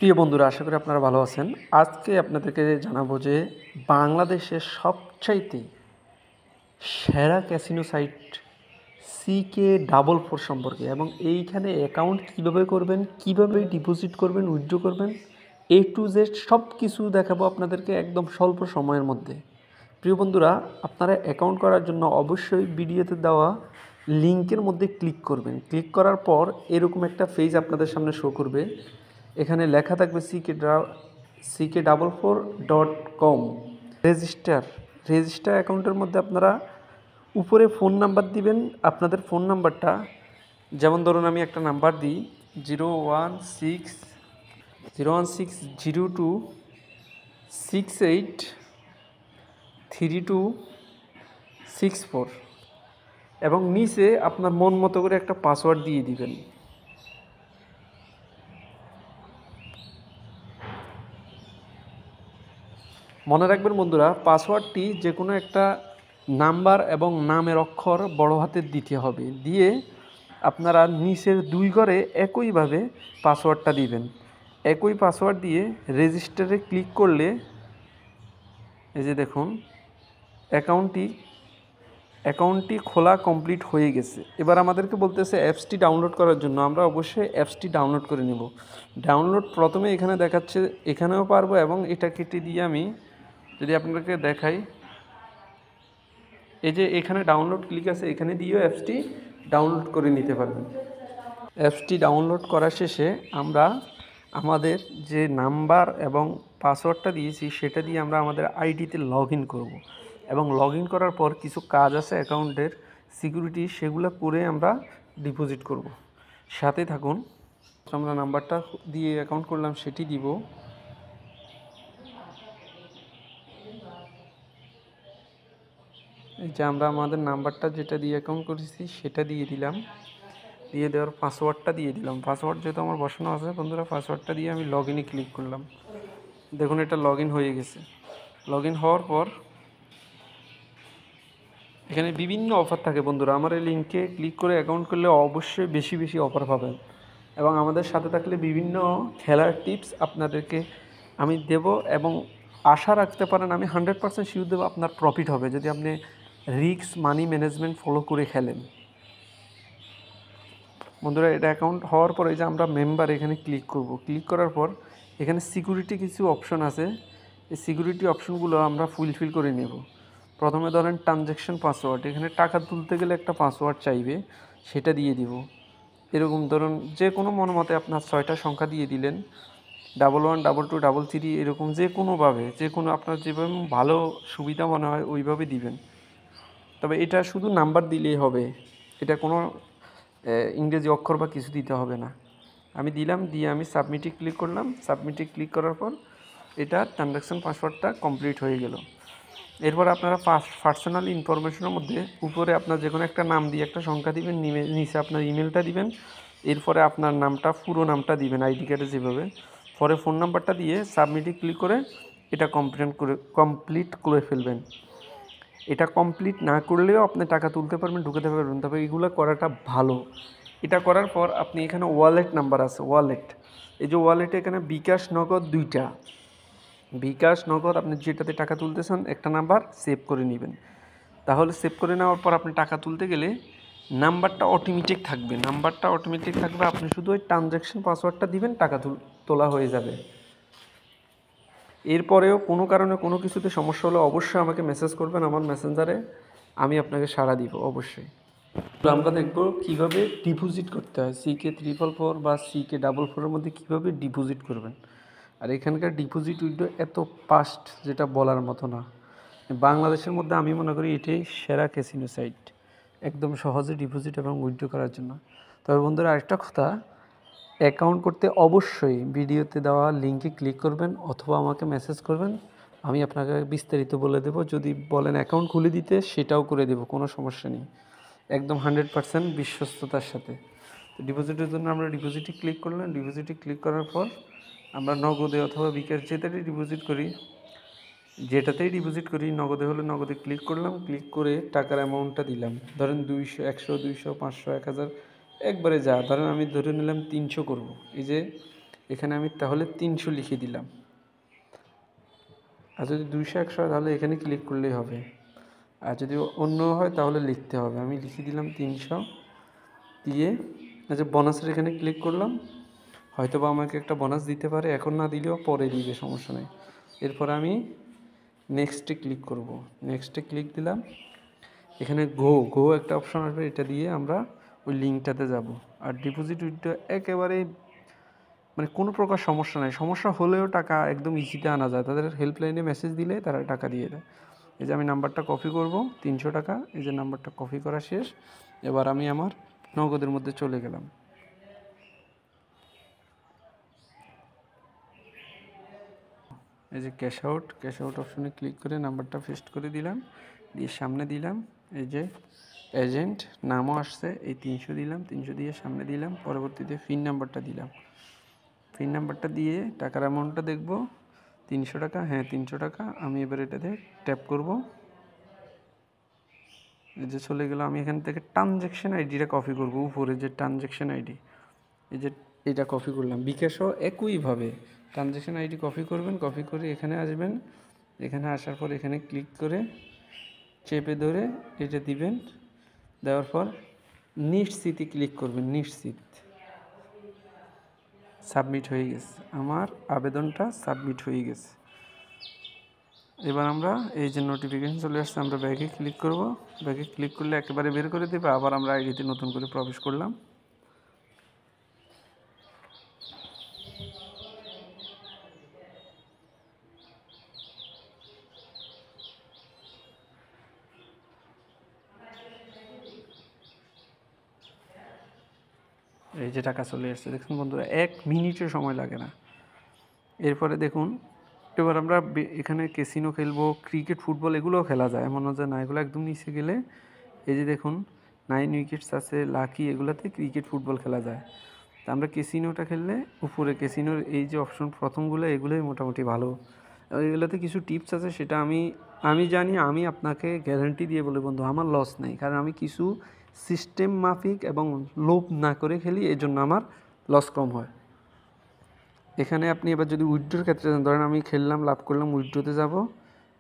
প্রিয় বন্ধুরা, আশা করি আপনারা ভালো আছেন। আজকে আপনাদেরকে জানাবো যে বাংলাদেশের সবচাইতে সেরা ক্যাসিনো সাইট CK44 সম্পর্কে এবং এইখানে অ্যাকাউন্ট কীভাবে করবেন, কীভাবে ডিপোজিট করবেন, উইথড্র করবেন, A to Z সব কিছু দেখাবো আপনাদেরকে একদম স্বল্প সময়ের মধ্যে। প্রিয় বন্ধুরা, আপনারা অ্যাকাউন্ট করার জন্য অবশ্যই ভিডিওতে দেওয়া লিঙ্কের মধ্যে ক্লিক করবেন। ক্লিক করার পর এরকম একটা পেজ আপনাদের সামনে শো করবে। এখানে লেখা থাকবে CK44.com রেজিস্টার অ্যাকাউন্টের মধ্যে আপনারা উপরে ফোন নাম্বার দিবেন। আপনাদের ফোন নাম্বারটা, যেমন ধরুন আমি একটা নাম্বার দিই 01602683264 এবং নিচে আপনার মন মতো করে একটা পাসওয়ার্ড দিয়ে দিবেন। মনে রাখবেন বন্ধুরা, পাসওয়ার্ডটি যে কোনো একটা নাম্বার এবং নামের অক্ষর বড় হাতের দিতে হবে। দিয়ে আপনারা নিচের দুই ঘরে একইভাবে পাসওয়ার্ডটা দিবেন। একই পাসওয়ার্ড দিয়ে রেজিস্টারে ক্লিক করলে এই যে দেখুন অ্যাকাউন্টটি খোলা কমপ্লিট হয়ে গেছে। এবার আমাদেরকে বলতেছে অ্যাপসটি ডাউনলোড করার জন্য। আমরা অবশ্যই অ্যাপসটি ডাউনলোড করে নেব। ডাউনলোড প্রথমে এখানে দেখাচ্ছে, এখানেও পারবো এবং এটা কেটে দিয়ে আমি যদি আপনাদেরকে দেখাই, এই যে এখানে ডাউনলোড ক্লিক আছে, এখানে দিয়েও অ্যাপসটি ডাউনলোড করে নিতে পারবেন। অ্যাপসটি ডাউনলোড করা শেষে আমরা আমাদের যে নাম্বার এবং পাসওয়ার্ডটা দিয়েছি সেটা দিয়ে আমরা আমাদের আইডিতে লগ ইন করবো এবং লগ ইন করার পর কিছু কাজ আছে অ্যাকাউন্টের সিকিউরিটি, সেগুলো করে আমরা ডিপোজিট করব। সাথে থাকুন। আমরা নাম্বারটা দিয়ে অ্যাকাউন্ট করলাম সেটি দিব। এই যে আমরা আমাদের নাম্বারটা যেটা দিয়ে অ্যাকাউন্ট করেছি সেটা দিয়ে দিলাম। দিয়ে দেওয়ার পাসওয়ার্ডটা দিয়ে দিলাম। পাসওয়ার্ড যেহেতু আমার বসানো আছে বন্ধুরা, পাসওয়ার্ডটা দিয়ে আমি লগ ইনে ক্লিক করলাম। দেখুন এটা লগ ইন হয়ে গেছে। লগ ইন হওয়ার পর এখানে বিভিন্ন অফার থাকে বন্ধুরা। আমার এই লিঙ্কে ক্লিক করে অ্যাকাউন্ট করলে অবশ্যই বেশি বেশি অফার পাবেন এবং আমাদের সাথে থাকলে বিভিন্ন খেলার টিপস আপনাদেরকে আমি দেব এবং আশা রাখতে পারেন আমি 100% শিওর দেবো আপনার প্রফিট হবে যদি আপনি রিস্ক মানি ম্যানেজমেন্ট ফলো করে খেলেন। বন্ধুরা, এটা অ্যাকাউন্ট হওয়ার পরে যে আমরা মেম্বার এখানে ক্লিক করব। ক্লিক করার পর এখানে সিকিউরিটি কিছু অপশন আছে। এই সিকিউরিটি অপশনগুলো আমরা ফুলফিল করে নেব। প্রথমে ধরেন ট্রানজ্যাকশন পাসওয়ার্ড, এখানে টাকা তুলতে গেলে একটা পাসওয়ার্ড চাইবে, সেটা দিয়ে দিব। এরকম ধরুন যে কোনো মতে আপনার 6টা সংখ্যা দিয়ে দিলেন, 112233 এরকম যে কোনোভাবে, যে কোনো আপনার যেভাবে ভালো সুবিধা মনে হয় ওইভাবে দিবেন। তবে এটা শুধু নাম্বার দিলেই হবে, এটা কোনো ইংরেজি অক্ষর বা কিছু দিতে হবে না। আমি দিলাম, দিয়ে আমি সাবমিটে ক্লিক করলাম। সাবমিটে ক্লিক করার পর এটা ট্রানজ্যাকশন পাসওয়ার্ডটা কমপ্লিট হয়ে গেল। এরপর আপনারা পার্সোনাল ইনফরমেশনের মধ্যে উপরে আপনার যে কোনো একটা নাম দিয়ে একটা সংখ্যা দিবেন, নিচে আপনার ইমেলটা দিবেন, এরপরে আপনার নামটা পুরো নামটা দিবেন আইডি কার্ডে যেভাবে, পরে ফোন নাম্বারটা দিয়ে সাবমিটে ক্লিক করে এটা কমপ্লিট করে ফেলবেন। এটা কমপ্লিট না করলেও আপনি টাকা তুলতে পারবেন, ঢুকাতে পারবেন। তবে এগুলো করাটা ভালো। এটা করার পর আপনি এখানে ওয়ালেট নাম্বার আছে, এই যে ওয়ালেটে এখানে বিকাশ নগদ দুইটা, বিকাশ নগদ আপনি যেটাতে টাকা তুলতেছেন একটা নাম্বার সেভ করে নেবেন। তাহলে সেভ করে নেওয়ার পর আপনি টাকা তুলতে গেলে নাম্বারটা অটোমেটিক থাকবে। আপনি শুধু ওই ট্রানজ্যাকশন পাসওয়ার্ডটা দিবেন, টাকা তোলা হয়ে যাবে। এরপরেও কোনো কারণে কোনো কিছুতে সমস্যা হলে অবশ্যই আমাকে মেসেজ করবেন আমার মেসেঞ্জারে, আমি আপনাকে সাড়া দিব অবশ্যই। তো আমরা দেখব কীভাবে ডিপোজিট করতে হয়। CK444 বা CK44 মধ্যে কীভাবে ডিপোজিট করবেন। আর এখানকার ডিপোজিট উইথড্র এত ফাস্ট যেটা বলার মতো না। বাংলাদেশের মধ্যে আমি মনে করি এটাই সেরা ক্যাসিনো সাইট, একদম সহজে ডিপোজিট এবং উইথড্র করার জন্য। তবে বন্ধুরা, আরেকটা কথা, অ্যাকাউন্ট করতে অবশ্যই ভিডিওতে দেওয়া লিঙ্কে ক্লিক করবেন অথবা আমাকে মেসেজ করবেন, আমি আপনাকে বিস্তারিত বলে দেব। যদি বলেন অ্যাকাউন্ট খুলে দিতে, সেটাও করে দেব, কোনো সমস্যা নেই, একদম 100% বিশ্বস্ততার সাথে। তো ডিপোজিটের জন্য আমরা ডিপোজিটে ক্লিক করলাম। ডিপোজিটে ক্লিক করার পর আমরা নগদে অথবা বিকাশ যেটাতেই ডিপোজিট করি, নগদে হলে নগদে ক্লিক করলাম। ক্লিক করে টাকার অ্যামাউন্টটা দিলাম, ধরেন 200, 100, 200, 500, 1000 একবারে যা, ধরেন আমি ধরে নিলাম 300 করব। এই যে এখানে আমি তাহলে 300 লিখে দিলাম। আর যদি 200-100 হয় তাহলে এখানে ক্লিক করলেই হবে। আর যদি অন্য হয় তাহলে লিখতে হবে। আমি লিখে দিলাম 300 দিয়ে আচ্ছা বোনাসের এখানে ক্লিক করলাম। হয়তো বা আমাকে একটা বোনাস দিতে পারে, এখন না দিলেও পরে দিবে, সমস্যা নেই। এরপর আমি নেক্সটে ক্লিক করব। নেক্সটে ক্লিক দিলাম। এখানে গো একটা অপশন আসবে, এটা দিয়ে আমরা ওই লিঙ্কটাতে যাব। আর ডিপোজিট উইথড্র একেবারে মানে কোনো প্রকার সমস্যা নাই। সমস্যা হলেও টাকা একদম ইজিতে আনা যায়, তাদের হেল্পলাইনে মেসেজ দিলে তারা টাকা দিয়ে দেয়। এই যে আমি নাম্বারটা কপি করব 300 টাকা, এই যে নাম্বারটা কপি করা শেষ। এবার আমি আমার নগদের মধ্যে চলে গেলাম। এই যে ক্যাশ আউট অপশনে ক্লিক করে নাম্বারটা পেস্ট করে দিলাম, দিয়ে সামনে দিলাম। এই যে এজেন্ট নামও আসছে, এই 300 দিলাম, 300 দিয়ে সামনে দিলাম। পরবর্তীতে পিন নাম্বারটা দিলাম। পিন নাম্বারটা দিয়ে টাকার অ্যামাউন্টটা দেখব 300 টাকা। হ্যাঁ 300 টাকা। আমি এবার এটাতে ট্যাপ করব। এই যে চলে গেল। আমি এখান থেকে ট্রানজ্যাকশন আইডিটা কপি করব, উপরে যে ট্রানজ্যাকশন আইডি, এই যে এটা কপি করলাম। বিকাশও একইভাবে ট্রানজ্যাকশন আইডি কপি করবেন, কপি করে এখানে আসবেন। এখানে আসার পর এখানে ক্লিক করে চেপে ধরে এটা দিবেন। দেওয়ার পর নিশ্চিতে ক্লিক করবেন। নিশ্চিত সাবমিট হয়ে গেছে, আমার আবেদনটা সাবমিট হয়ে গেছে। এবার আমরা এই যে নোটিফিকেশন চলে আসছে, আমরা ব্যাগে ক্লিক করব। ব্যাগে ক্লিক করলে একেবারে বের করে দেবে। আবার আমরা আইডিতে নতুন করে প্রবেশ করলাম। এই যে টাকা চলে আসছে, দেখুন বন্ধুরা 1 মিনিটের সময় লাগে না। এরপরে দেখুন, এবার আমরা এখানে ক্যাসিনো খেলবো, ক্রিকেট ফুটবল এগুলোও খেলা যায়, এমন যে না। এগুলো একদম নিচে গেলে এই যে দেখুন 9 উইকেটস আছে, লাকি, এগুলাতে ক্রিকেট ফুটবল খেলা যায়। তা আমরা ক্যাসিনোটা খেললে উপরে ক্যাসিনোর এই যে অপশন প্রথমগুলো, এগুলোই মোটামুটি ভালো। এগুলোতে কিছু টিপস আছে, সেটা আমি জানি। আমি আপনাকে গ্যারান্টি দিয়ে বলি বন্ধু, আমার লস নেই, কারণ আমি কিছু সিস্টেম মাফিক এবং লোভ না করে খেলি, এই জন্য আমার লস কম হয়। এখানে আপনি এবার যদি উইথড্রোর ক্ষেত্রে ধরেন আমি খেললাম, লাভ করলাম, উইথড্রোতে যাব।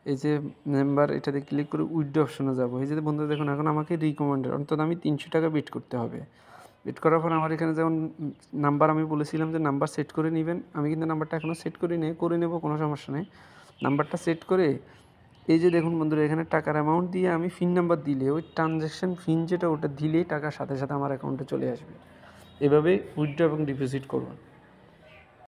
এই যে মেম্বার, এটাতে ক্লিক করে উইথড্রো অপশনে যাব। এই যে বন্ধু দেখুন, এখন আমাকে রিকমেন্ডেড অন্তত আমি 300 টাকা বিট করতে হবে। বিট করার পর আমার এখানে যেমন নাম্বার আমি বলেছিলাম যে নাম্বার সেট করে নেবেন, আমি কিন্তু নাম্বারটা এখনও সেট করে নেব, কোনো সমস্যা নেই। নাম্বারটা সেট করে এই যে দেখুন বন্ধুরা, এখানে টাকার অ্যামাউন্ট দিয়ে আমি পিন নাম্বার দিলে ওই ট্রানজ্যাকশন পিন যেটা, ওটা দিলেই টাকা সাথে সাথে আমার অ্যাকাউন্টে চলে আসবে। এভাবে উইথড্র এবং ডিপোজিট করুন।